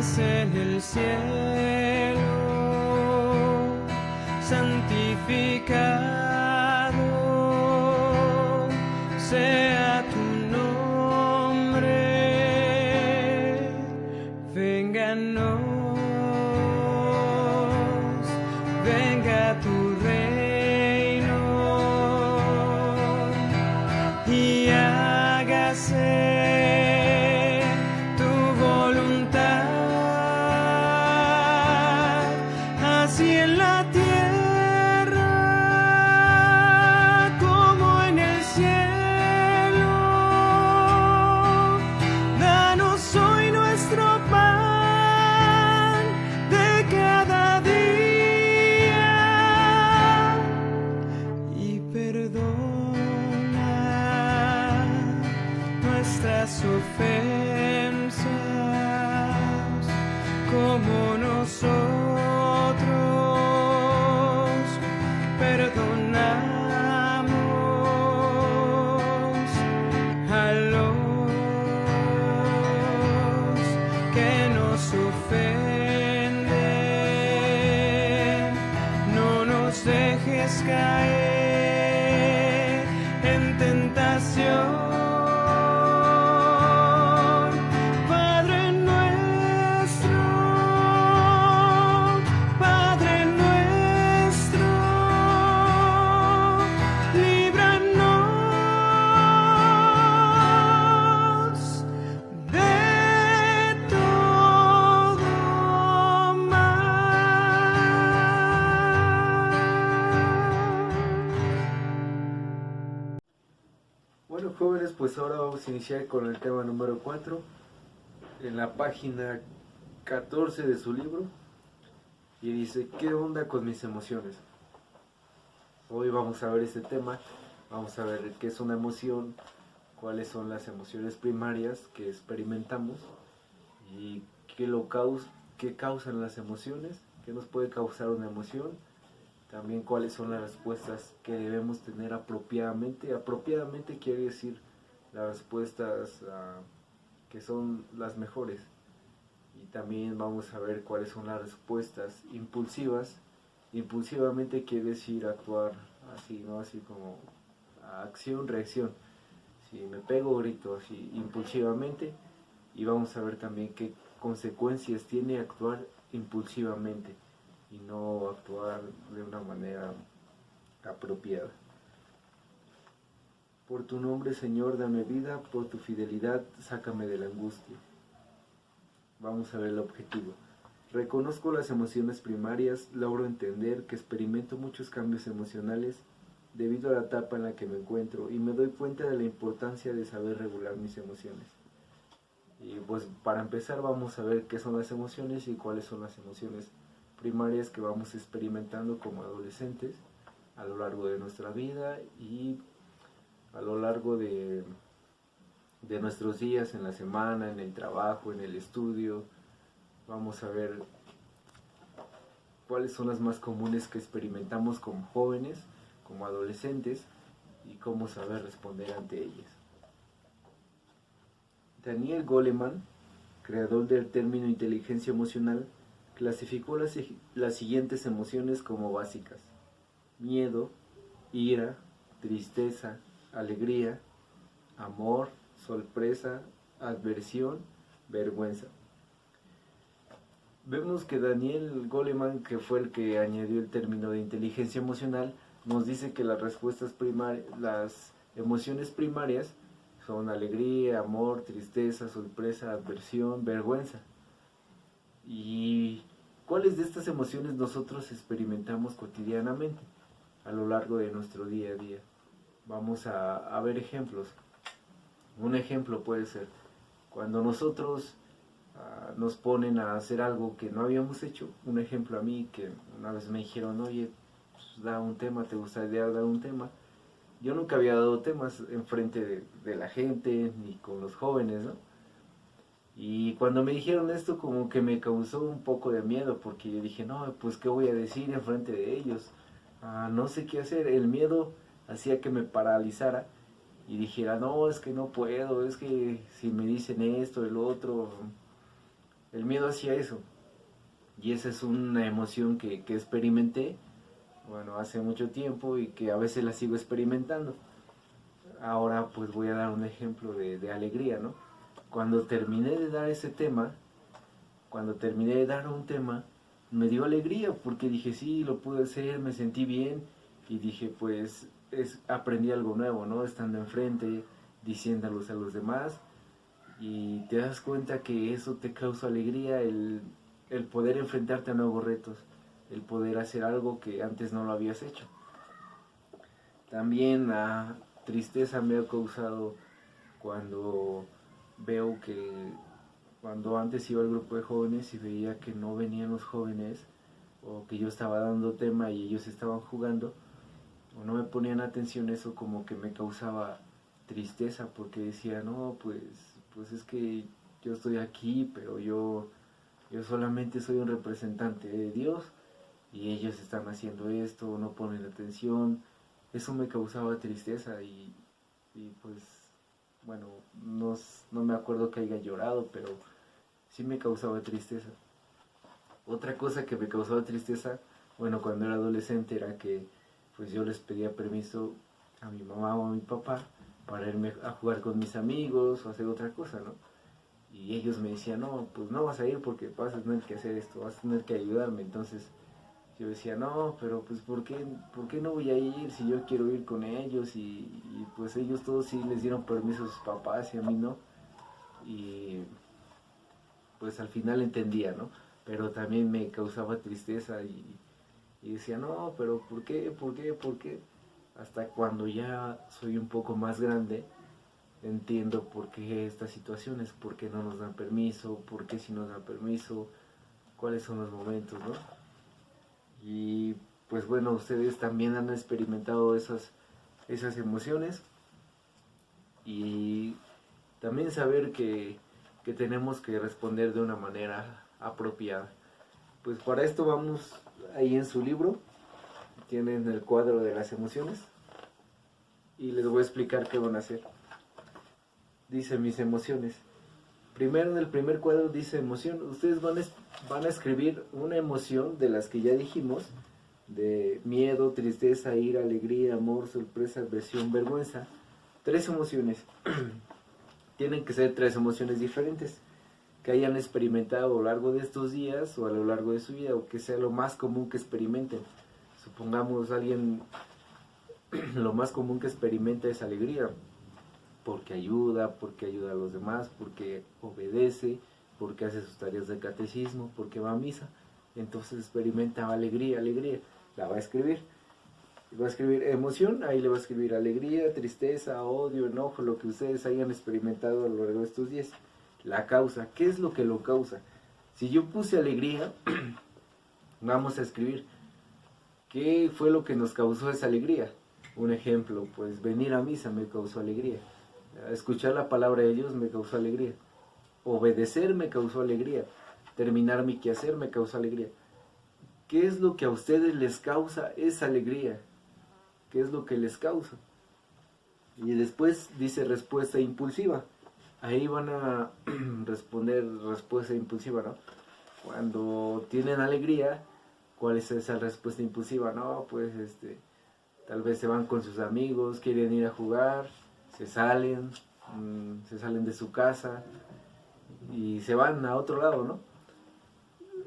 estás en el cielo, santificado sea tu nombre, venga tu reino y hágase tu voluntad, así en la tierra como en el cielo. Danos hoy nuestro pan de cada día y perdona nuestras ofensas como nosotros perdonamos a los que nos ofenden. No nos dejes caer en tentación. Bueno, jóvenes, pues ahora vamos a iniciar con el tema número 4 en la página 14 de su libro, y dice: ¿qué onda con mis emociones? Hoy vamos a ver este tema, vamos a ver qué es una emoción, cuáles son las emociones primarias que experimentamos y qué causan las emociones, qué nos puede causar una emoción. También cuáles son las respuestas que debemos tener apropiadamente. Apropiadamente quiere decir las respuestas que son las mejores. Y también vamos a ver cuáles son las respuestas impulsivas. Impulsivamente quiere decir actuar así, ¿no? Así como acción, reacción. Si me pego, grito así impulsivamente. Y vamos a ver también qué consecuencias tiene actuar impulsivamente y no actuar de una manera apropiada. Por tu nombre, Señor, dame vida, por tu fidelidad, sácame de la angustia. Vamos a ver el objetivo. Reconozco las emociones primarias, logro entender que experimento muchos cambios emocionales debido a la etapa en la que me encuentro y me doy cuenta de la importancia de saber regular mis emociones. Y pues para empezar vamos a ver qué son las emociones y cuáles son las emociones primarias que vamos experimentando como adolescentes a lo largo de nuestra vida y a lo largo de nuestros días en la semana, en el trabajo, en el estudio. Vamos a ver cuáles son las más comunes que experimentamos como jóvenes, como adolescentes, y cómo saber responder ante ellas. Daniel Goleman, creador del término inteligencia emocional, clasificó las siguientes emociones como básicas: miedo, ira, tristeza, alegría, amor, sorpresa, adversión, vergüenza. Vemos que Daniel Goleman, que fue el que añadió el término de inteligencia emocional, nos dice que las emociones primarias son alegría, amor, tristeza, sorpresa, adversión, vergüenza. ¿Y cuáles de estas emociones nosotros experimentamos cotidianamente a lo largo de nuestro día a día? Vamos a ver ejemplos. Un ejemplo puede ser cuando nosotros nos ponen a hacer algo que no habíamos hecho. Un ejemplo a mí, que una vez me dijeron: oye, pues, da un tema, ¿te gustaría dar un tema? Yo nunca había dado temas enfrente de la gente, ni con los jóvenes, ¿no? Y cuando me dijeron esto, como que me causó un poco de miedo, porque yo dije: no, pues ¿qué voy a decir enfrente de ellos? No sé qué hacer. El miedo hacía que me paralizara y dijera: no, es que no puedo, es que si me dicen esto, el otro, el miedo hacia eso. Y esa es una emoción que experimenté, bueno, hace mucho tiempo y que a veces la sigo experimentando. Ahora pues voy a dar un ejemplo de alegría, ¿no? Cuando terminé de dar ese tema, cuando terminé de dar un tema, me dio alegría porque dije, sí, lo pude hacer, me sentí bien y dije, pues aprendí algo nuevo, ¿no? Estando enfrente, diciéndolos a los demás y te das cuenta que eso te causa alegría, el poder enfrentarte a nuevos retos, el poder hacer algo que antes no lo habías hecho. También la tristeza me ha causado cuando veo que cuando antes iba al grupo de jóvenes y veía que no venían los jóvenes o que yo estaba dando tema y ellos estaban jugando o no me ponían atención, eso como que me causaba tristeza porque decía, no, pues es que yo estoy aquí, pero yo solamente soy un representante de Dios y ellos están haciendo esto, no ponen atención. Eso me causaba tristeza y pues, bueno, no me acuerdo que haya llorado, pero sí me causaba tristeza. Otra cosa que me causaba tristeza, bueno, cuando era adolescente era que pues yo les pedía permiso a mi mamá o a mi papá para irme a jugar con mis amigos o hacer otra cosa, ¿no? Y ellos me decían, no, pues no vas a ir porque vas a tener que hacer esto, vas a tener que ayudarme. Entonces yo decía, no, pero pues ¿por qué no voy a ir si yo quiero ir con ellos? Y pues ellos todos sí les dieron permiso a sus papás y a mí no. Y pues al final entendía, ¿no? Pero también me causaba tristeza y decía, no, pero ¿por qué? ¿Por qué? ¿Por qué? Hasta cuando ya soy un poco más grande, entiendo por qué estas situaciones, por qué no nos dan permiso, por qué si nos dan permiso, cuáles son los momentos, ¿no? Y pues bueno, ustedes también han experimentado esas emociones y también saber que tenemos que responder de una manera apropiada. Pues para esto vamos ahí en su libro, tienen el cuadro de las emociones y les voy a explicar qué van a hacer. Dice mis emociones. Primero en el primer cuadro dice emoción. Ustedes van a escribir una emoción de las que ya dijimos, de miedo, tristeza, ira, alegría, amor, sorpresa, aversión, vergüenza. 3 emociones. Tienen que ser 3 emociones diferentes que hayan experimentado a lo largo de estos días o a lo largo de su vida, o que sea lo más común que experimenten. Supongamos alguien, lo más común que experimenta es alegría, porque ayuda a los demás, porque obedece, porque hace sus tareas de catecismo, porque va a misa. Entonces experimenta alegría, la va a escribir. Va a escribir emoción, ahí le va a escribir alegría, tristeza, odio, enojo, lo que ustedes hayan experimentado a lo largo de estos días. La causa, ¿qué es lo que lo causa? Si yo puse alegría, vamos a escribir qué fue lo que nos causó esa alegría. Un ejemplo, pues venir a misa me causó alegría. Escuchar la palabra de Dios me causó alegría. Obedecer me causó alegría. Terminar mi quehacer me causó alegría. ¿Qué es lo que a ustedes les causa esa alegría? ¿Qué es lo que les causa? Y después dice respuesta impulsiva. Ahí van a responder respuesta impulsiva, ¿no? Cuando tienen alegría, ¿cuál es esa respuesta impulsiva? No, pues tal vez se van con sus amigos, quieren ir a jugar, se salen de su casa y se van a otro lado, ¿no?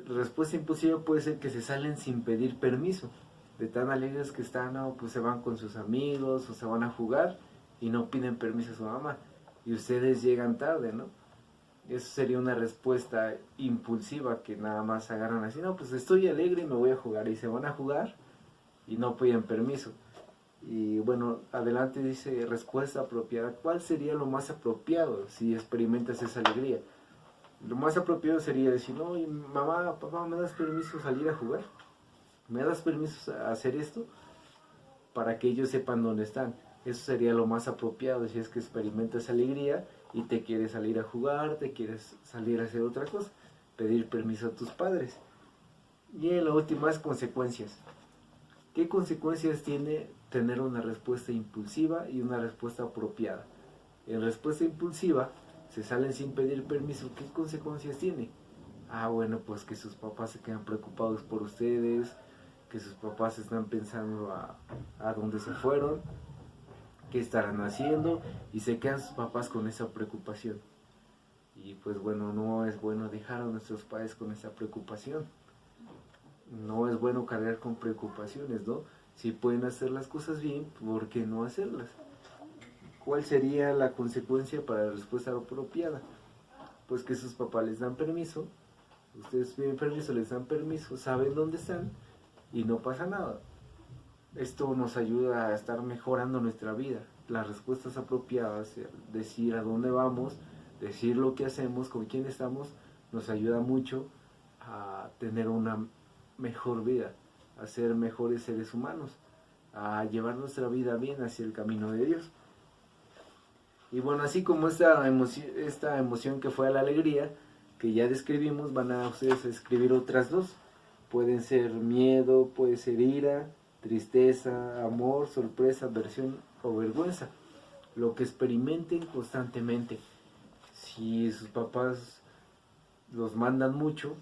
Respuesta impulsiva puede ser que se salen sin pedir permiso, de tan alegres que están, no, pues se van con sus amigos o se van a jugar y no piden permiso a su mamá y ustedes llegan tarde, ¿no? Eso sería una respuesta impulsiva que nada más agarran así, no, pues estoy alegre y me voy a jugar, y se van a jugar y no piden permiso. Y bueno, adelante dice respuesta apropiada. ¿Cuál sería lo más apropiado si experimentas esa alegría? Lo más apropiado sería decir, no, mamá, papá, ¿me das permiso salir a jugar? ¿Me das permiso a hacer esto? Para que ellos sepan dónde están. Eso sería lo más apropiado si es que experimentas alegría y te quieres salir a jugar, te quieres salir a hacer otra cosa. Pedir permiso a tus padres. Y en la última es consecuencias. ¿Qué consecuencias tiene tener una respuesta impulsiva y una respuesta apropiada? En respuesta impulsiva se salen sin pedir permiso. ¿Qué consecuencias tiene? bueno, pues que sus papás se quedan preocupados por ustedes, que sus papás están pensando a dónde se fueron, qué estarán haciendo, y se quedan sus papás con esa preocupación. Y pues bueno, no es bueno dejar a nuestros padres con esa preocupación. No es bueno cargar con preocupaciones, ¿no? Si pueden hacer las cosas bien, ¿por qué no hacerlas? ¿Cuál sería la consecuencia para la respuesta apropiada? Pues que sus papás les dan permiso, ustedes piden permiso, les dan permiso, saben dónde están y no pasa nada. Esto nos ayuda a estar mejorando nuestra vida. Las respuestas apropiadas, decir a dónde vamos, decir lo que hacemos, con quién estamos, nos ayuda mucho a tener una mejor vida, a ser mejores seres humanos, a llevar nuestra vida bien hacia el camino de Dios. Y bueno, así como esta emoción que fue la alegría, que ya describimos, van a ustedes a escribir otras dos. Pueden ser miedo, puede ser ira, tristeza, amor, sorpresa, aversión o vergüenza. Lo que experimenten constantemente. Si sus papás los mandan mucho,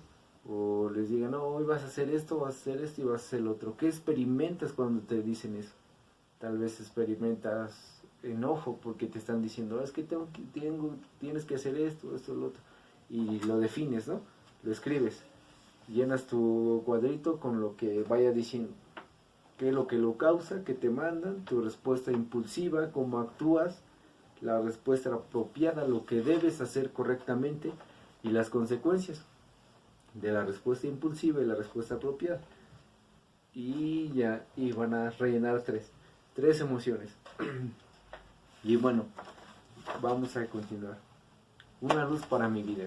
o les digan, no, hoy vas a hacer esto, vas a hacer esto y vas a hacer lo otro. ¿Qué experimentas cuando te dicen eso? Tal vez experimentas enojo porque te están diciendo, es que tienes que hacer esto, lo otro. Y lo defines, ¿no? Lo escribes. Llenas tu cuadrito con lo que vaya diciendo. ¿Qué es lo que lo causa? ¿Qué te mandan? Tu respuesta impulsiva, cómo actúas, la respuesta apropiada, lo que debes hacer correctamente y las consecuencias de la respuesta impulsiva y la respuesta apropiada. Y ya, y van a rellenar tres emociones. Y bueno, vamos a continuar. Una luz para mi vida.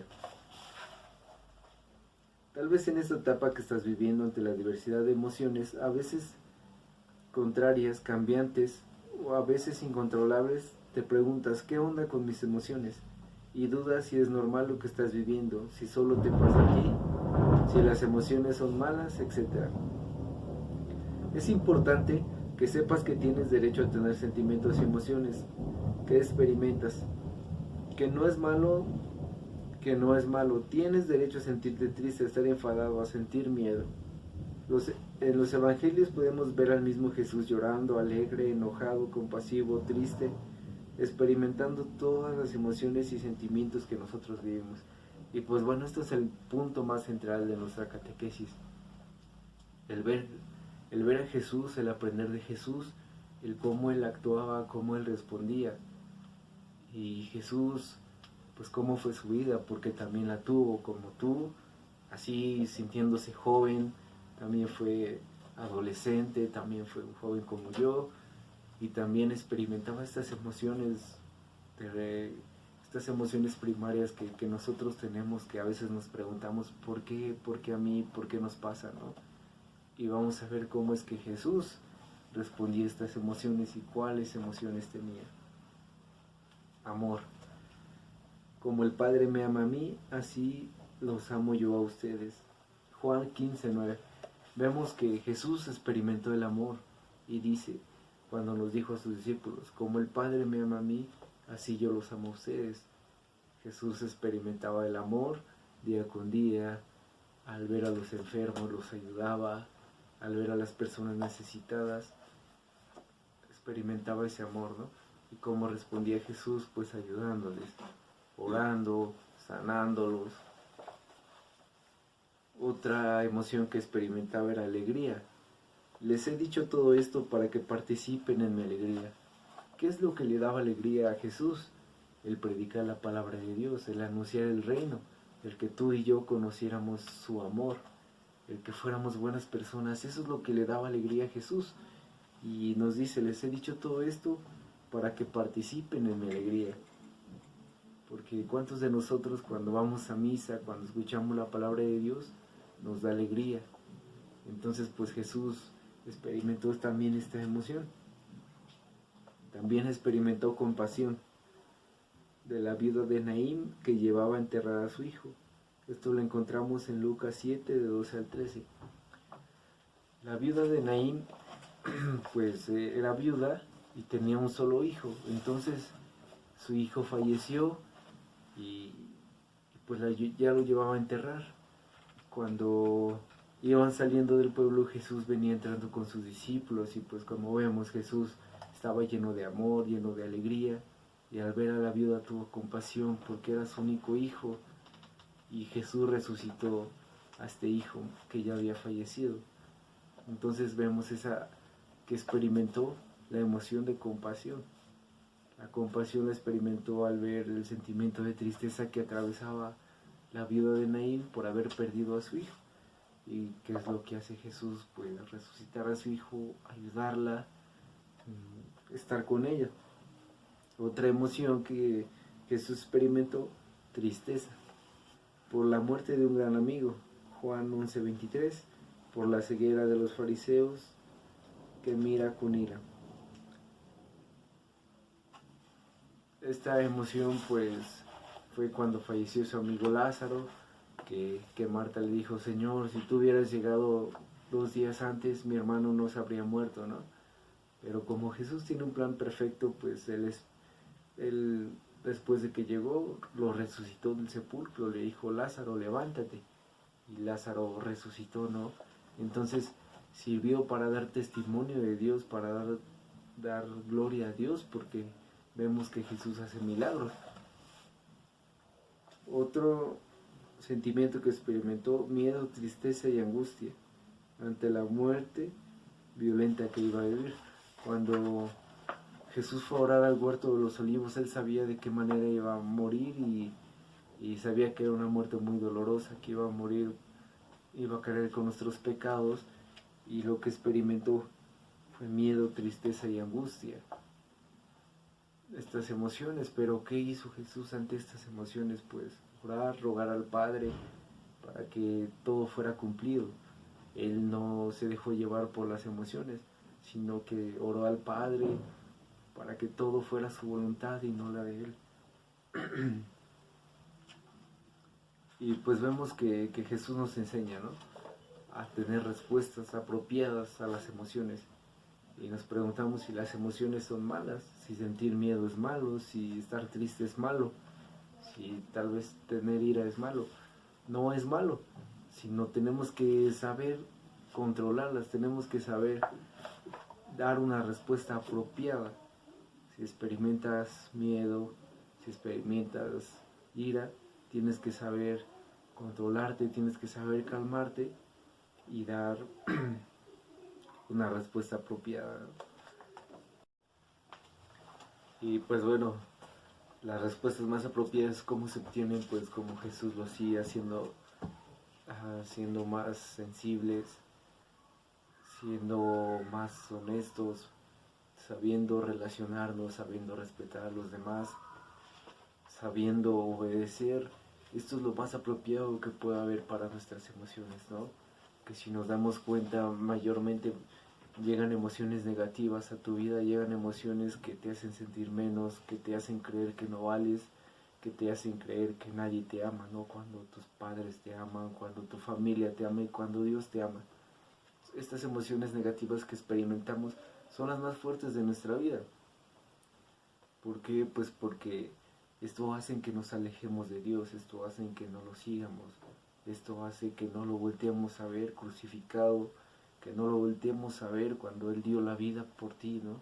Tal vez en esta etapa que estás viviendo ante la diversidad de emociones, a veces contrarias, cambiantes o a veces incontrolables, te preguntas, ¿qué onda con mis emociones? Y dudas si es normal lo que estás viviendo, si solo te pasa a ti, si las emociones son malas, etc. Es importante que sepas que tienes derecho a tener sentimientos y emociones, que experimentas, que no es malo, tienes derecho a sentirte triste, a estar enfadado, a sentir miedo. En los evangelios podemos ver al mismo Jesús llorando, alegre, enojado, compasivo, triste, experimentando todas las emociones y sentimientos que nosotros vivimos. Y pues bueno, esto es el punto más central de nuestra catequesis. El ver a Jesús, el aprender de Jesús, el cómo Él actuaba, cómo Él respondía. Y Jesús, pues cómo fue su vida, porque también la tuvo como tú, así sintiéndose joven, también fue adolescente, también fue un joven como yo, y también experimentaba estas emociones primarias que nosotros tenemos, que a veces nos preguntamos, ¿por qué a mí? ¿Por qué nos pasa? ¿No? Y vamos a ver cómo es que Jesús respondía a estas emociones y cuáles emociones tenía. Amor. Como el Padre me ama a mí, así los amo yo a ustedes. Juan 15:9. Vemos que Jesús experimentó el amor y dice, cuando nos dijo a sus discípulos, como el Padre me ama a mí, así yo los amo a ustedes. Jesús experimentaba el amor día con día, al ver a los enfermos los ayudaba, al ver a las personas necesitadas, experimentaba ese amor, ¿no? Y cómo respondía Jesús, pues ayudándoles, orando, sanándolos. Otra emoción que experimentaba era alegría. Les he dicho todo esto para que participen en mi alegría. ¿Qué es lo que le daba alegría a Jesús? El predicar la palabra de Dios, el anunciar el reino, el que tú y yo conociéramos su amor, el que fuéramos buenas personas. Eso es lo que le daba alegría a Jesús. Y nos dice, les he dicho todo esto para que participen en mi alegría. Porque ¿cuántos de nosotros cuando vamos a misa, cuando escuchamos la palabra de Dios, nos da alegría? Entonces pues Jesús experimentó también esta emoción. También experimentó compasión de la viuda de Naín que llevaba a enterrar a su hijo. Esto lo encontramos en Lucas 7, de 12 al 13. La viuda de Naín pues era viuda y tenía un solo hijo. Entonces su hijo falleció y pues ya lo llevaba a enterrar. cuando iban saliendo del pueblo, Jesús venía entrando con sus discípulos y pues como vemos, Jesús estaba lleno de amor, lleno de alegría, y al ver a la viuda tuvo compasión porque era su único hijo, y Jesús resucitó a este hijo que ya había fallecido. Entonces vemos esa que experimentó la emoción de compasión. La compasión la experimentó al ver el sentimiento de tristeza que atravesaba la viuda de Naín por haber perdido a su hijo. ¿Y qué es lo que hace Jesús? Pues resucitar a su hijo, ayudarla, estar con ella. Otra emoción que Jesús experimentó, tristeza, por la muerte de un gran amigo, Juan 11:23, por la ceguera de los fariseos que mira con ira. Esta emoción pues fue cuando falleció su amigo Lázaro, que Marta le dijo: Señor, si tú hubieras llegado 2 días antes, mi hermano no se habría muerto, ¿no? Pero como Jesús tiene un plan perfecto, pues él después de que llegó, lo resucitó del sepulcro, le dijo: Lázaro, levántate. Y Lázaro resucitó, ¿no? Entonces sirvió para dar testimonio de Dios, para dar gloria a Dios, porque vemos que Jesús hace milagros. Otro sentimiento que experimentó, miedo, tristeza y angustia ante la muerte violenta que iba a vivir. Cuando Jesús fue a orar al huerto de los olivos, él sabía de qué manera iba a morir y sabía que era una muerte muy dolorosa, que iba a morir, iba a caer con nuestros pecados, y lo que experimentó fue miedo, tristeza y angustia. Estas emociones, pero ¿qué hizo Jesús ante estas emociones? Pues orar, rogar al Padre para que todo fuera cumplido. Él no se dejó llevar por las emociones, sino que oró al Padre para que todo fuera su voluntad y no la de Él. Y pues vemos que Jesús nos enseña, ¿no?, a tener respuestas apropiadas a las emociones. Y nos preguntamos si las emociones son malas, si sentir miedo es malo, si estar triste es malo, si tal vez tener ira es malo. No es malo, sino tenemos que saber controlarlas, tenemos que saber dar una respuesta apropiada. Si experimentas miedo, si experimentas ira, tienes que saber controlarte, tienes que saber calmarte y dar una respuesta apropiada. Y pues bueno, las respuestas más apropiadas, ¿cómo se obtienen? Pues como Jesús lo hacía, siendo más sensibles, siendo más honestos, sabiendo relacionarnos, sabiendo respetar a los demás, sabiendo obedecer. Esto es lo más apropiado que puede haber para nuestras emociones, ¿no? Que si nos damos cuenta, mayormente llegan emociones negativas a tu vida, llegan emociones que te hacen sentir menos, que te hacen creer que no vales, que te hacen creer que nadie te ama, ¿no? Cuando tus padres te aman, cuando tu familia te ama y cuando Dios te ama. Estas emociones negativas que experimentamos son las más fuertes de nuestra vida. ¿Por qué? Pues porque esto hace que nos alejemos de Dios, esto hace que no lo sigamos, esto hace que no lo volteemos a ver crucificado, que no lo volteemos a ver cuando Él dio la vida por ti, ¿no?,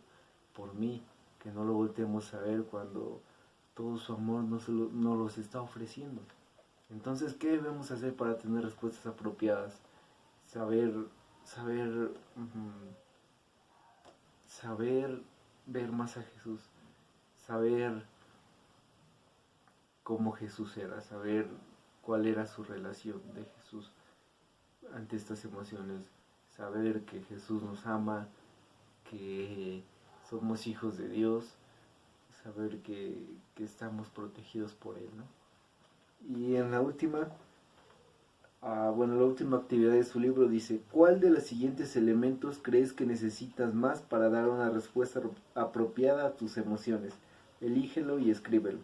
por mí, que no lo volteemos a ver cuando todo su amor nos los está ofreciendo. Entonces, ¿qué debemos hacer para tener respuestas apropiadas? Saber ver más a Jesús, saber cómo Jesús era, saber cuál era su relación de Jesús ante estas emociones, saber que Jesús nos ama, que somos hijos de Dios, saber que estamos protegidos por Él, ¿no? Y en la última actividad de su libro dice: ¿cuál de los siguientes elementos crees que necesitas más para dar una respuesta apropiada a tus emociones? Elígelo y escríbelo.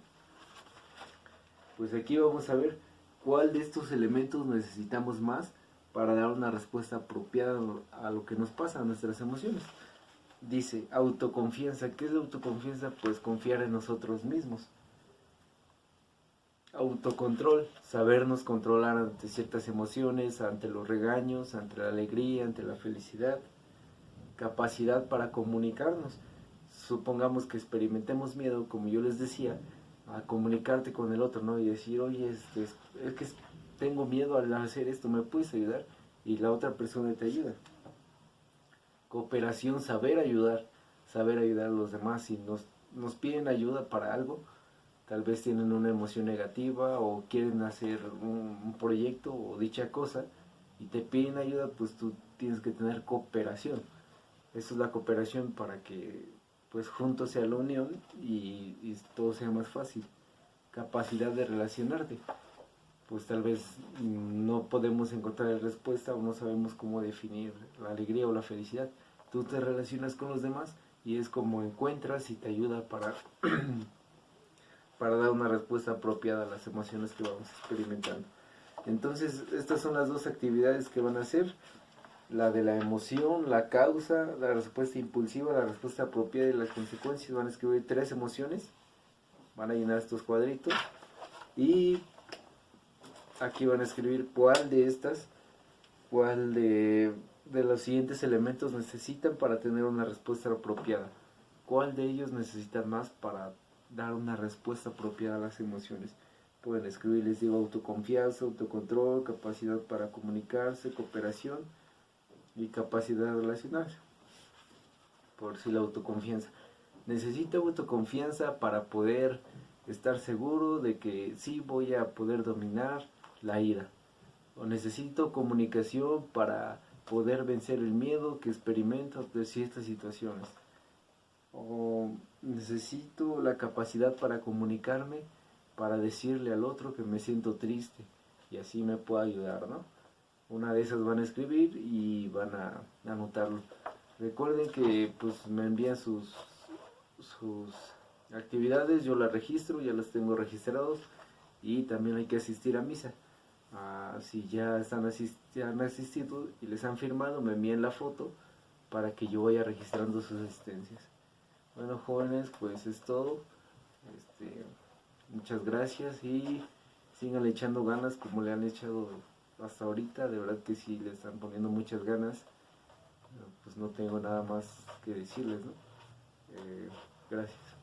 Pues aquí vamos a ver cuál de estos elementos necesitamos más para dar una respuesta apropiada a lo que nos pasa, a nuestras emociones. Dice, autoconfianza. ¿Qué es la autoconfianza? Pues confiar en nosotros mismos. autocontrol, sabernos controlar ante ciertas emociones, ante los regaños, ante la alegría, ante la felicidad, capacidad para comunicarnos. Supongamos que experimentemos miedo, como yo les decía, a comunicarte con el otro, ¿no? Y decir, oye, es que tengo miedo al hacer esto, ¿me puedes ayudar? Y la otra persona te ayuda. Cooperación, saber ayudar a los demás. Si nos piden ayuda para algo, tal vez tienen una emoción negativa o quieren hacer un proyecto o dicha cosa y te piden ayuda, pues tú tienes que tener cooperación. Eso es la cooperación, para que pues juntos sea la unión y todo sea más fácil. Capacidad de relacionarte. Pues tal vez no podemos encontrar la respuesta o no sabemos cómo definir la alegría o la felicidad. Tú te relacionas con los demás y es como encuentras y te ayuda para, para dar una respuesta apropiada a las emociones que vamos experimentando. Entonces, estas son las dos actividades que van a hacer: la de la emoción, la causa, la respuesta impulsiva, la respuesta apropiada y las consecuencias. Van a escribir 3 emociones, van a llenar estos cuadritos y aquí van a escribir cuál de estas, cuál de los siguientes elementos necesitan para tener una respuesta apropiada. ¿Cuál de ellos necesitan más para dar una respuesta apropiada a las emociones? Pueden escribir, les digo, autoconfianza, autocontrol, capacidad para comunicarse, cooperación y capacidad de relacionarse. Por si la autoconfianza. Necesito autoconfianza para poder estar seguro de que sí voy a poder dominar la ira. O necesito comunicación para poder vencer el miedo que experimento de ciertas situaciones. O necesito la capacidad para comunicarme, para decirle al otro que me siento triste y así me pueda ayudar, ¿no? Una de esas van a escribir y van a anotarlo. Recuerden que pues me envían sus actividades, yo las registro, ya las tengo registrados, y también hay que asistir a misa. Si ya han asistido y les han firmado, me envíen la foto para que yo vaya registrando sus asistencias. Bueno, jóvenes, pues es todo. Muchas gracias y sigan echando ganas como le han echado hasta ahorita. De verdad que sí le están poniendo muchas ganas. Pues no tengo nada más que decirles, ¿no? Gracias.